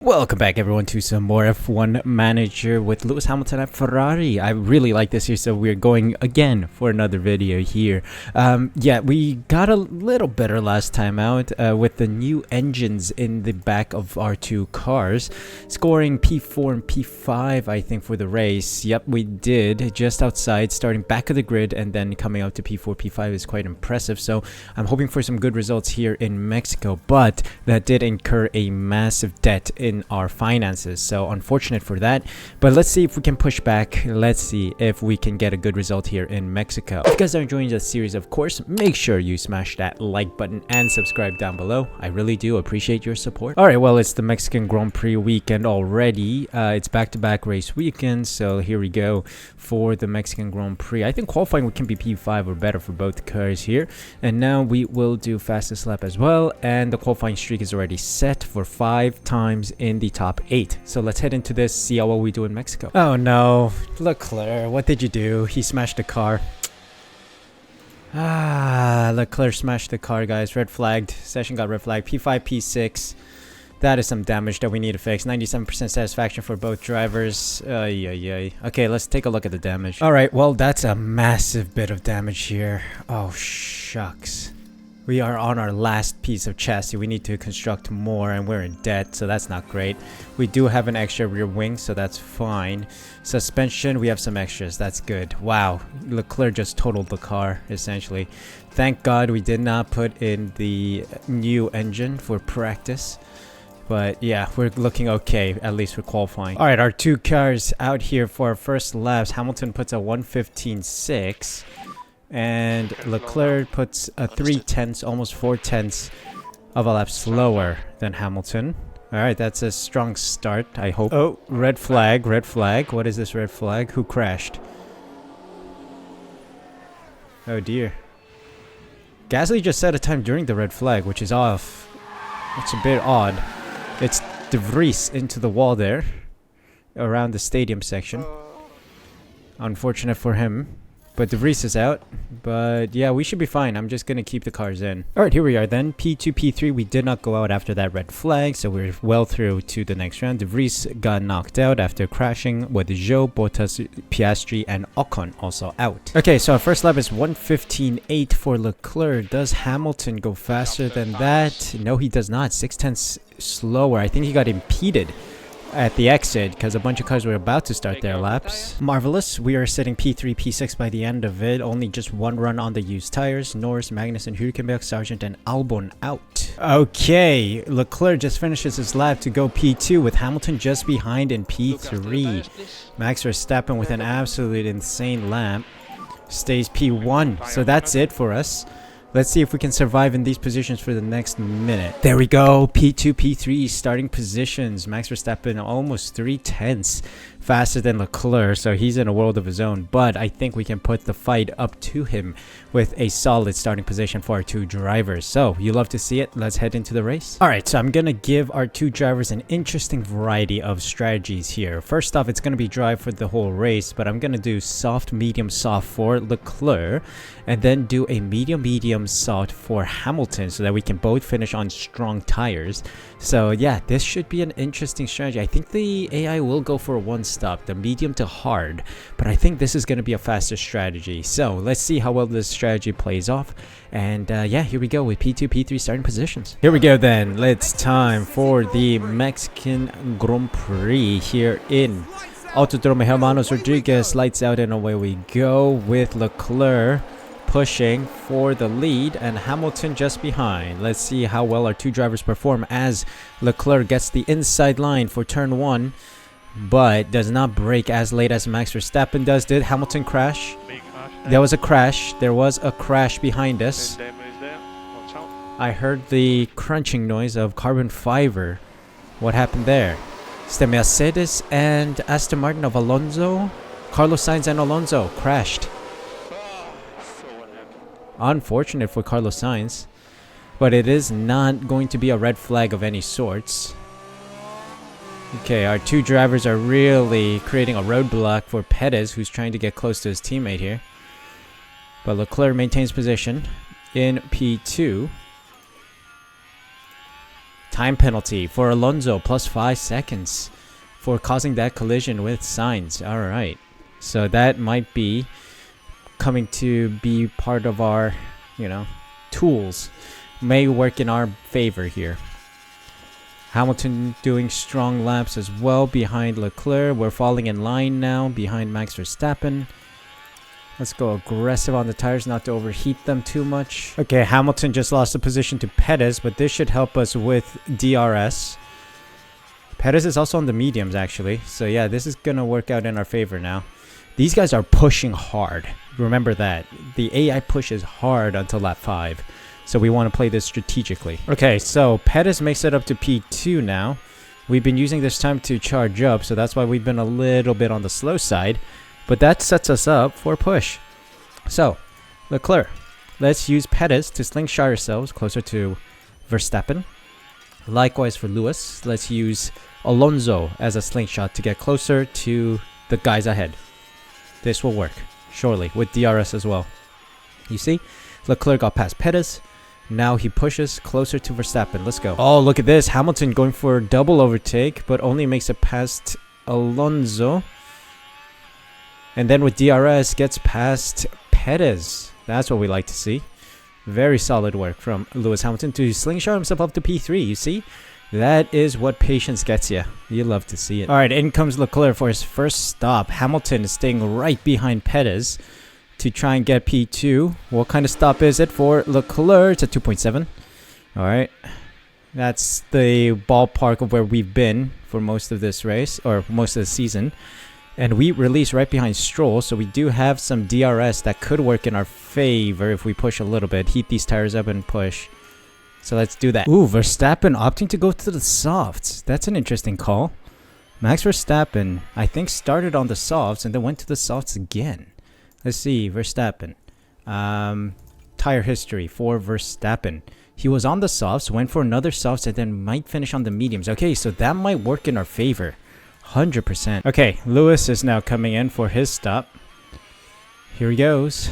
Welcome back everyone to some more F1 Manager with Lewis Hamilton at Ferrari. I really like this here, so we're going again for another video here. Yeah, we got a little better last time out with the new engines in the back of our two cars, scoring P4 and P5 I think for the race. Yep, we did, just outside, starting back of the grid and then coming out to P4, P5 is quite impressive. So I'm hoping for some good results here in Mexico, but that did incur a massive debt in our finances, so unfortunate for that, but let's see if we can push back. Let's see if we can get a good result here in Mexico. If you guys are enjoying this series, of course, make sure you smash that like button and subscribe down below. I really do appreciate your support. All right, well, it's the Mexican Grand Prix weekend already. It's back-to-back race weekend, so here we go for the Mexican Grand Prix. I think qualifying we can be P5 or better for both cars here, and now we will do fastest lap as well, and the qualifying streak is already set for 5 times in the top 8. So let's head into this, see how well we do in Mexico. Oh no, Leclerc, what did you do? He smashed the car. Leclerc smashed the car, guys. Red flagged. Session got red flagged. P5, P6. That is some damage that we need to fix. 97% satisfaction for both drivers. Okay, let's take a look at the damage. All right, well, that's a massive bit of damage here. Oh, shucks. We are on our last piece of chassis. We need to construct more and we're in debt, so that's not great. We do have an extra rear wing, so that's fine. Suspension, we have some extras. That's good. Wow, Leclerc just totaled the car, essentially. Thank God we did not put in the new engine for practice. But yeah, we're looking okay, at least for qualifying. All right, our two cars out here for our first laps. Hamilton puts a 1:15.6. And Leclerc puts a 3/10, almost 4/10 of a lap slower than Hamilton. Alright, that's a strong start, I hope. Oh, red flag, red flag. What is this red flag? Who crashed? Oh dear. Gasly just set a time during the red flag, which is off. It's a bit odd. It's De Vries into the wall there, around the stadium section. Unfortunate for him. But De Vries is out. But yeah, we should be fine. I'm just going to keep the cars in. Alright, here we are then. P2, P3. We did not go out after that red flag, so we're well through to the next round. De Vries got knocked out after crashing with Zhou, Bottas, Piastri, and Ocon also out. Okay, so our first lap is 1:15.8 for Leclerc. Does Hamilton go faster than that? No, he does not. 6/10 slower. I think he got impeded at the exit because a bunch of cars were about to start their laps. Marvelous. We are sitting P3, P6 by the end of it. Only just one run on the used tires. Norris, Magnussen, Hülkenberg, Sargent, and Albon out. Okay, Leclerc just finishes his lap to go P2 with Hamilton just behind in P3. Max Verstappen with an absolute insane lap stays P1. So that's it for us. Let's see if we can survive in these positions for the next minute. There we go. P2, P3 starting positions. Max Verstappen almost 3/10 faster than Leclerc, so he's in a world of his own. But I think we can put the fight up to him with a solid starting position for our two drivers. So you love to see it. Let's head into the race. All right, so I'm going to give our two drivers an interesting variety of strategies here. First off, it's going to be drive for the whole race, but I'm going to do soft, medium, soft for Leclerc, and then do a medium, medium, soft for Hamilton so that we can both finish on strong tires. So yeah, this should be an interesting strategy. I think the AI will go for a one stop, the medium to hard, but I think this is going to be a faster strategy. So let's see how well this strategy plays off. And yeah, here we go with P2, P3 starting positions. Here we go then. It's time for the Mexican Grand Prix here in Autodromo Hermanos Rodriguez. Lights out and away we go with Leclerc pushing for the lead and Hamilton just behind. Let's see how well our two drivers perform as Leclerc gets the inside line for turn 1, but does not brake as late as Max Verstappen does. Did Hamilton crash? There was a crash. There was a crash behind us. I heard the crunching noise of carbon fiber. What happened there? It's the Mercedes and Aston Martin of Alonso. Carlos Sainz and Alonso crashed. Unfortunate for Carlos Sainz, but it is not going to be a red flag of any sorts. Okay, our two drivers are really creating a roadblock for Perez, who's trying to get close to his teammate here. But Leclerc maintains position in P2. time penalty for Alonso, plus 5 seconds for causing that collision with Sainz. Alright, so that might be coming to be part of our, tools. May work in our favor here. Hamilton doing strong laps as well behind Leclerc. We're falling in line now behind Max Verstappen. Let's go aggressive on the tires, not to overheat them too much. Okay, Hamilton just lost the position to Perez, but this should help us with DRS. Perez is also on the mediums, actually. So yeah, this is going to work out in our favor now. These guys are pushing hard. Remember that. The AI pushes hard until lap 5. So we want to play this strategically. Okay, so Perez makes it up to P2 now. We've been using this time to charge up, so that's why we've been a little bit on the slow side. But that sets us up for a push. So, Leclerc, let's use Perez to slingshot ourselves closer to Verstappen. Likewise for Lewis, let's use Alonso as a slingshot to get closer to the guys ahead. This will work, surely, with DRS as well. You see, Leclerc got past Perez. Now he pushes closer to Verstappen. Let's go. Oh, look at this. Hamilton going for a double overtake, but only makes it past Alonso. And then with DRS, gets past Perez. That's what we like to see. Very solid work from Lewis Hamilton to slingshot himself up to P3. You see? That is what patience gets you. You love to see it. Alright, in comes Leclerc for his first stop. Hamilton is staying right behind Perez to try and get P2. What kind of stop is it for Leclerc? It's a 2.7. Alright. That's the ballpark of where we've been for most of this race, or most of the season. And we release right behind Stroll, so we do have some DRS that could work in our favor if we push a little bit. Heat these tires up and push. So let's do that. Ooh, Verstappen opting to go to the softs. That's an interesting call. Max Verstappen, I think, started on the softs and then went to the softs again. Let's see, Verstappen. Tire history for Verstappen. He was on the softs, went for another softs, and then might finish on the mediums. Okay, so that might work in our favor. 100%. Okay, Lewis is now coming in for his stop. Here he goes.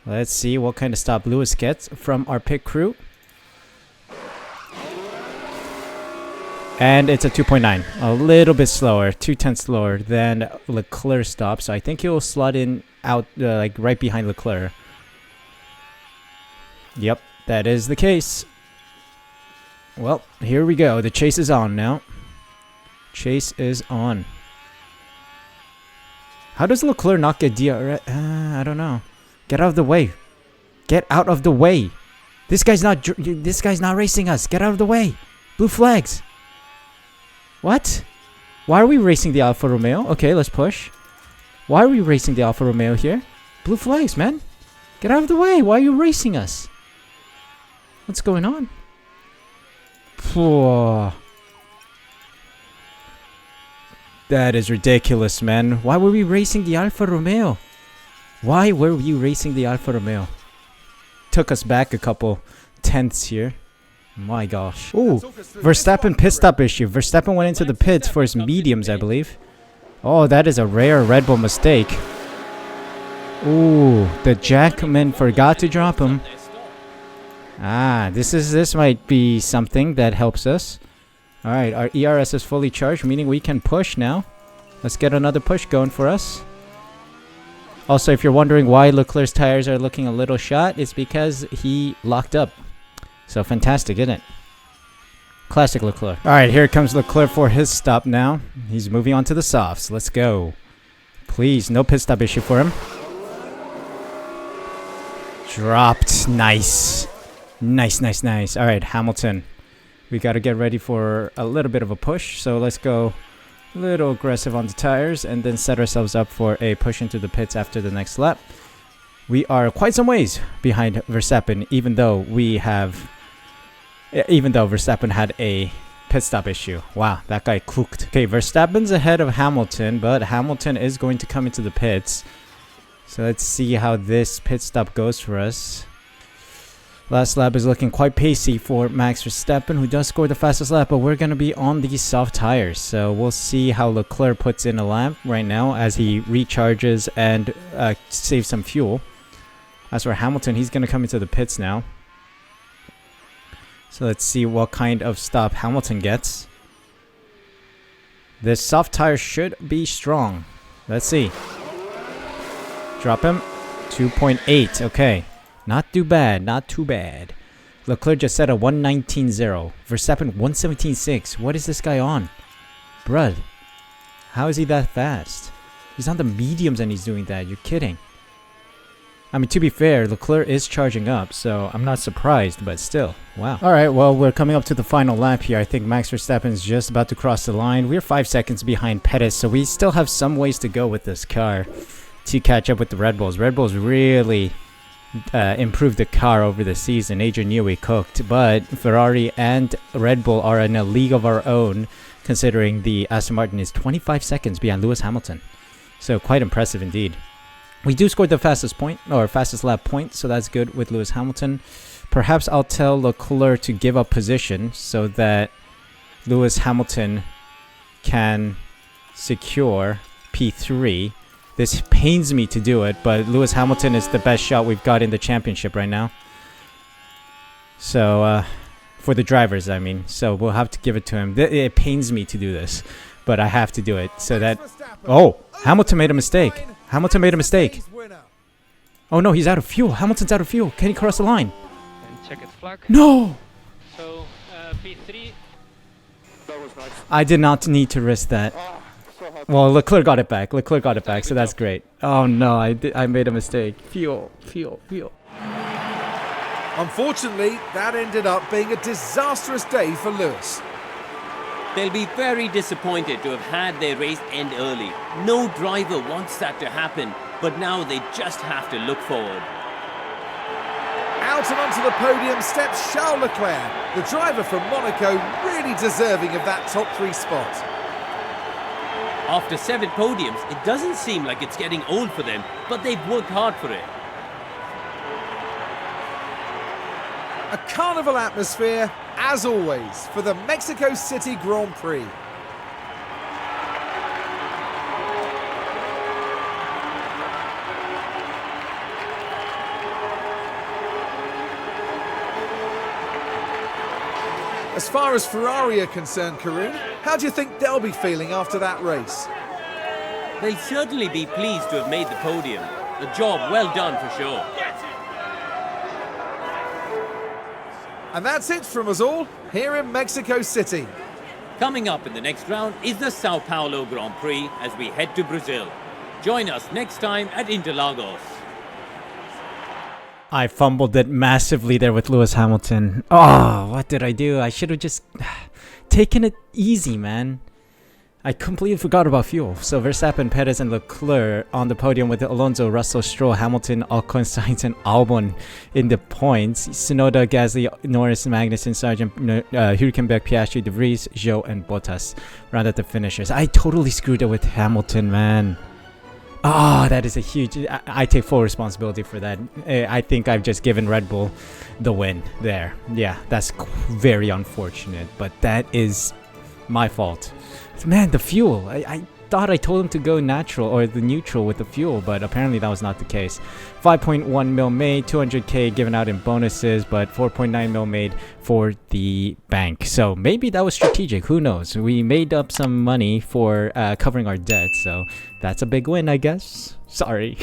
Let's see what kind of stop Lewis gets from our pit crew. And it's a 2.9. A little bit slower. 0.2 slower than Leclerc's stop. So I think he'll slot in out like right behind Leclerc. Yep, that is the case. Well, here we go. The chase is on now. Chase is on. How does Leclerc not get DRS? I don't know. Get out of the way. Get out of the way. This guy's not racing us. Get out of the way. Blue flags. What? Why are we racing the Alfa Romeo? Okay, let's push. Why are we racing the Alfa Romeo here? Blue flags, man. Get out of the way. Why are you racing us? What's going on? Whoa. That is ridiculous, man. Why were we racing the Alfa Romeo? Why were we racing the Alfa Romeo? Took us back a couple tenths here. My gosh. Ooh, Verstappen pit stop issue. Verstappen went into the pits for his mediums, I believe. Oh, that is a rare Red Bull mistake. Ooh, the Jackman forgot to drop him. Ah, this might be something that helps us. Alright, our ERS is fully charged, meaning we can push now. Let's get another push going for us. Also, if you're wondering why Leclerc's tires are looking a little shot, it's because he locked up. So fantastic, isn't it? Classic Leclerc. Alright, here comes Leclerc for his stop now. He's moving on to the softs. Let's go. Please, no pit stop issue for him. Dropped. Nice. Nice, nice, nice. Alright, Hamilton. We got to get ready for a little bit of a push. So let's go a little aggressive on the tires and then set ourselves up for a push into the pits after the next lap. We are quite some ways behind Verstappen, even though Verstappen had a pit stop issue. Wow, that guy cooked. Okay, Verstappen's ahead of Hamilton, but Hamilton is going to come into the pits. So let's see how this pit stop goes for us. Last lap is looking quite pacey for Max Verstappen, who does score the fastest lap, but we're going to be on these soft tires. So we'll see how Leclerc puts in a lap right now as he recharges and saves some fuel. As for Hamilton, he's going to come into the pits now. So let's see what kind of stop Hamilton gets. This soft tire should be strong. Let's see. Drop him. 2.8. Okay. Not too bad. Not too bad. Leclerc just set a 119.0. Verstappen 117.6. What is this guy on? Bruh. How is he that fast? He's on the mediums and he's doing that. You're kidding. I mean, to be fair, Leclerc is charging up, so I'm not surprised, but still, wow. Alright, well, we're coming up to the final lap here. I think Max Verstappen is just about to cross the line. We're 5 seconds behind Perez, so we still have some ways to go with this car to catch up with the Red Bulls. Red Bulls really improved the car over the season. Adrian Newey cooked, but Ferrari and Red Bull are in a league of our own, considering the Aston Martin is 25 seconds behind Lewis Hamilton. So quite impressive indeed. We do score the fastest point, or fastest lap point, so that's good with Lewis Hamilton. Perhaps I'll tell Leclerc to give up position so that Lewis Hamilton can secure P3. This pains me to do it, but Lewis Hamilton is the best shot we've got in the championship right now. So, for the drivers, I mean. So we'll have to give it to him. It pains me to do this, but I have to do it so that... Oh, Hamilton made a mistake. Hamilton made a mistake. Oh no, he's out of fuel. Hamilton's out of fuel. Can he cross the line? And check its flag. No! So, P3. I did not need to risk that. Well, Leclerc got it back. Leclerc got it back, so that's great. Oh no, I made a mistake. Fuel. Unfortunately, that ended up being a disastrous day for Lewis. They'll be very disappointed to have had their race end early. No driver wants that to happen, but now they just have to look forward. Out and onto the podium steps Charles Leclerc, the driver from Monaco, really deserving of that top 3 spot. After 7 podiums, it doesn't seem like it's getting old for them, but they've worked hard for it. A carnival atmosphere, as always, for the Mexico City Grand Prix. As far as Ferrari are concerned, Karun, how do you think they'll be feeling after that race? They'll certainly be pleased to have made the podium. A job well done for sure. And that's it from us all here in Mexico City. Coming up in the next round is the Sao Paulo Grand Prix as we head to Brazil. Join us next time at Interlagos. I fumbled it massively there with Lewis Hamilton. Oh, what did I do? I should have just taken it easy, man. I completely forgot about fuel. So Verstappen, Perez, and Leclerc on the podium with Alonso, Russell, Stroll, Hamilton, Ocon, Sainz, and Albon in the points. Tsunoda, Gasly, Norris, Magnussen, Sargent, Hülkenberg, Piastri, De Vries, Zhou, and Bottas round at the finishers. I totally screwed it with Hamilton, man. Ah, that is a huge... I take full responsibility for that. I think I've just given Red Bull the win there. Yeah, that's very unfortunate, but that is my fault. Man, the fuel. I thought I told him to go natural or the neutral with the fuel, but apparently that was not the case. 5.1 mil made, 200k given out in bonuses, but 4.9 mil made for the bank. So maybe that was strategic. Who knows? We made up some money for covering our debt, so that's a big win, I guess. Sorry.